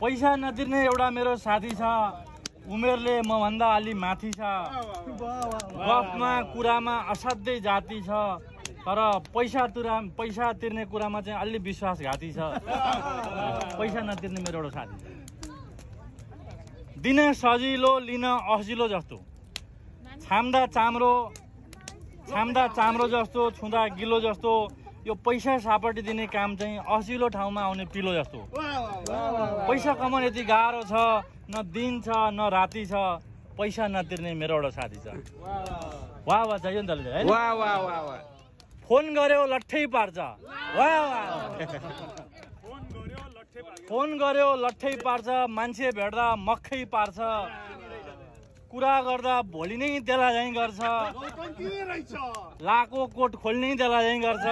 पैसा नतिर्ने एउटा मेरो साथी छ, उमेरले मभन्दा अलि माथि छ, गफमा कुरामा असाध्यै जाति छ, तर पैसा तिर्ने कुरामा चाहिँ अलि विश्वासघाती छ। पैसा नतिर्ने मेरो एउटा साथी छ। दिने सजिलो लिन असिलो जस्तो, छाम्दा चाम्रो जस्तो, छुँदा गिलो जस्तो, यो पैसा सापटी दिने काम चाहिँ असिलो ठाउँमा आउने पिलो जस्तो। पैसा कमाउने यति गाह्रो छ, न दिन छ न राति छ, पैसा नतिर्ने मेरो एउटा साथी छ। वाह वाह चाहियो नि त हैन? वाह वाह वाह वाह। फोन गर्यो लट्ठै पार्छ। वाह वाह। फोन गर्यो लट्ठै पार्छ, मान्छे भेट्दा मक्खै पार्छ, कुरा गर्दा भोलि नै देला झैँ गर्छ, लाको कोट खोल्नै देला झैँ गर्छ,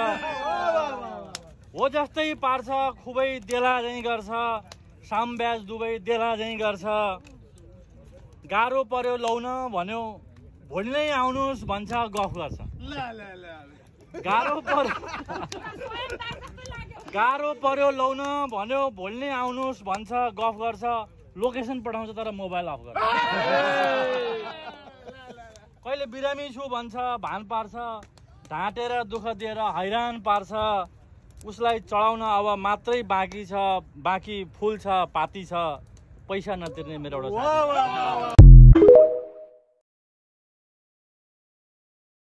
हो जस्तै पार्छ खुबै देला झैँ गर्छ, साम ब्याज दुबै देला झैँ गर्छ, गाह्रो पर्यो लौन भन्यो भोलि नै आउनुहोस् भन्छ गफ गर्छ, गाह्रो पर्यो लौन भन्यो भोलि नै आउनुहोस् भन्छ गफ गर्छ, लोकेसन पठाउँछ तर मोबाइल अफ गर्छ, कहिले बिरामी छु भन्छ भान पार्छ, ढाँटेर दुःख दिएर हैरान पार्छ, उसलाई चढाउन अब मात्रै बाँकी छ, बाँकी फुल छ पाती छ, पैसा नतिर्ने मेरो एउटा साथी।